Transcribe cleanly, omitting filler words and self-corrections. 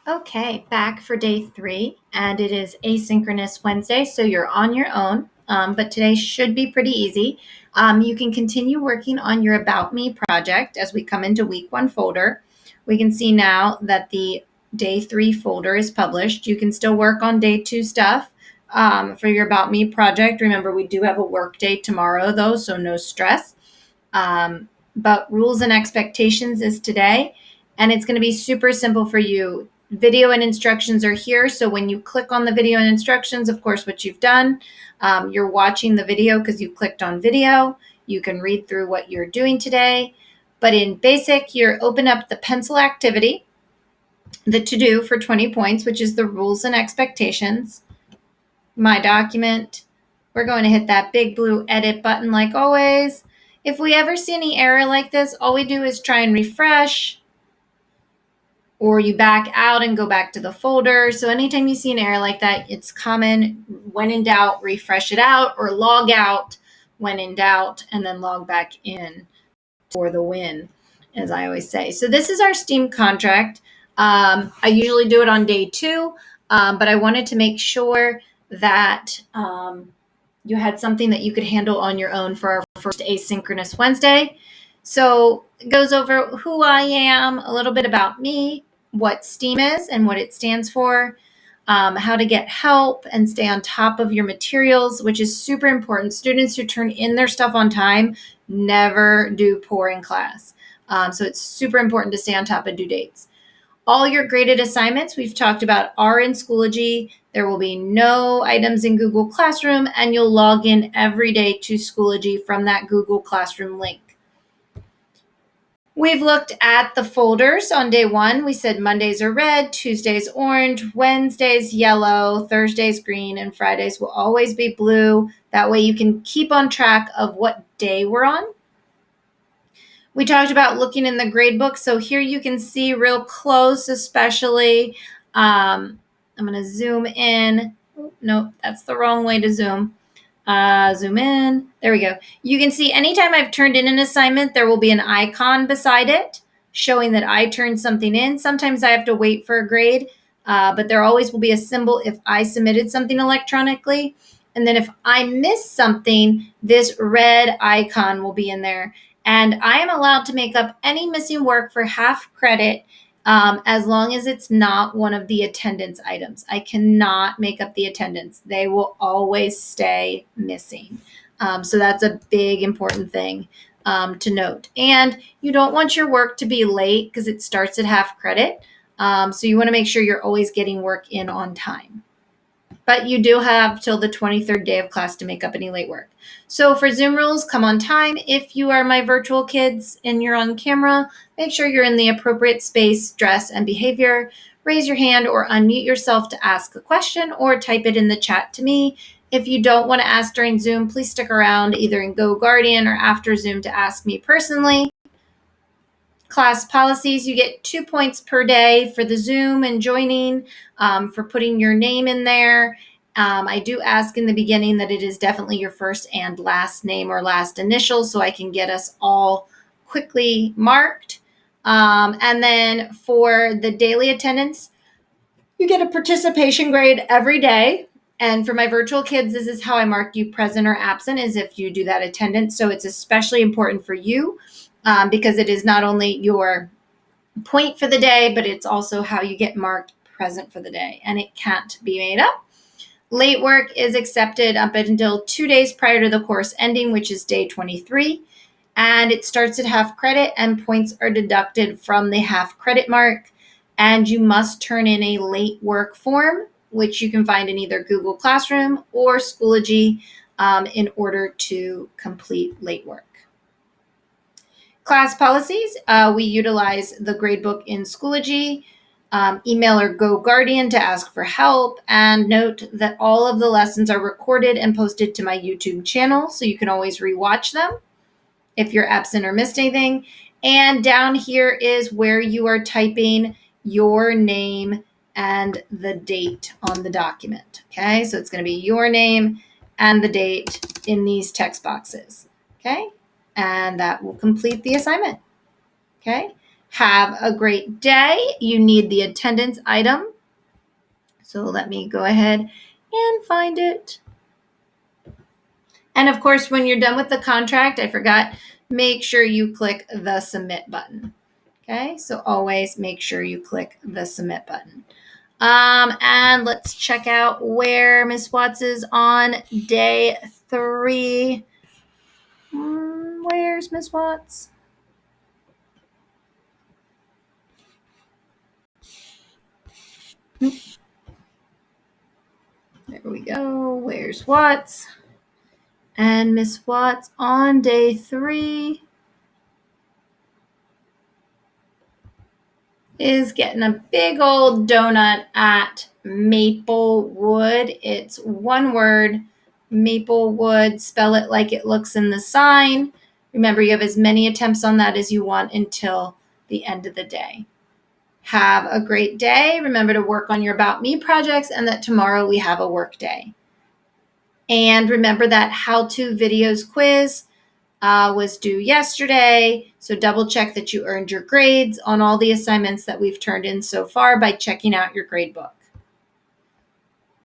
Okay, back for day 3, and it is Asynchronous Wednesday, so you're on your own, but today should be pretty easy. You can continue working on your About Me project as we come into week 1 folder. We can see now that the day 3 folder is published. You can still work on day 2 stuff for your About Me project. Remember, we do have a work day tomorrow, though, so no stress. But Rules and Expectations is today, and it's going to be super simple for you. Video and instructions are here. So when you click on the video and instructions, of course, what you've done, you're watching the video because you clicked on video. You can read through what you're doing today. But in basic, you're open up the pencil activity, the to-do for 20 points, which is the rules and expectations. My document. We're going to hit that big blue edit button like always. If we ever see any error like this, all we do is try and refresh, or you back out and go back to the folder. So anytime you see an error like that, it's common. When in doubt, refresh it out, or log out when in doubt, and then log back in for the win, as I always say. So this is our STEAM contract. I usually do it on day 2, but I wanted to make sure that you had something that you could handle on your own for our first Asynchronous Wednesday. So it goes over who I am, a little bit about me, what STEAM is and what it stands for, how to get help and stay on top of your materials, which is super important. Students who turn in their stuff on time never do poor in class. So it's super important to stay on top of due dates. All your graded assignments we've talked about are in Schoology. There will be no items in Google Classroom, and you'll log in every day to Schoology from that Google Classroom link. We've looked at the folders on day 1. We said Mondays are red, Tuesdays orange, Wednesdays yellow, Thursdays green, and Fridays will always be blue. That way you can keep on track of what day we're on. We talked about looking in the gradebook. So here you can see real close, especially. I'm going to zoom in. No, that's the wrong way to zoom. Zoom in. There we go. You can see anytime I've turned in an assignment, there will be an icon beside it showing that I turned something in. Sometimes I have to wait for a grade, but there always will be a symbol if I submitted something electronically. And then if I miss something, this red icon will be in there. And I am allowed to make up any missing work for half credit as long as it's not one of the attendance items. I cannot make up the attendance. They will always stay missing. So that's a big, important thing to note. And you don't want your work to be late because it starts at half credit. So you want to make sure you're always getting work in on time. But you do have till the 23rd day of class to make up any late work. So for Zoom rules, come on time. If you are my virtual kids and you're on camera, make sure you're in the appropriate space, dress, and behavior. Raise your hand or unmute yourself to ask a question or type it in the chat to me. If you don't want to ask during Zoom, please stick around either in GoGuardian or after Zoom to ask me personally. Class policies, you get 2 points per day for the Zoom and joining, for putting your name in there. I do ask in the beginning that it is definitely your first and last name or last initial so I can get us all quickly marked. And then for the daily attendance, you get a participation grade every day. And for my virtual kids, this is how I mark you present or absent, is if you do that attendance. So it's especially important for you because it is not only your point for the day, but it's also how you get marked present for the day. And it can't be made up. Late work is accepted up until 2 days prior to the course ending, which is day 23. And it starts at half credit and points are deducted from the half credit mark. And you must turn in a late work form, which you can find in either Google Classroom or Schoology in order to complete late work. Class policies, we utilize the gradebook in Schoology, email or GoGuardian to ask for help, and note that all of the lessons are recorded and posted to my YouTube channel, so you can always rewatch them if you're absent or missed anything. And down here is where you are typing your name and the date on the document. Okay, so it's going to be your name and the date in these text boxes. Okay, and that will complete the assignment. Okay, Have a great day. You need the attendance item. So let me go ahead and find it. And of course, when you're done with the contract, I forgot, make sure you click the submit button. Okay, so always make sure you click the submit button. And let's check out where Miss Watts is on day 3. Where's Miss Watts? There we go. Where's Watts? And Miss Watts on day 3 is getting a big old donut at Maplewood. It's one word, Maplewood. Spell it like it looks in the sign. Remember, you have as many attempts on that as you want until the end of the day. Have a great day. Remember to work on your About Me projects and that tomorrow we have a work day. And remember that how-to videos quiz was due yesterday. So double check that you earned your grades on all the assignments that we've turned in so far by checking out your gradebook.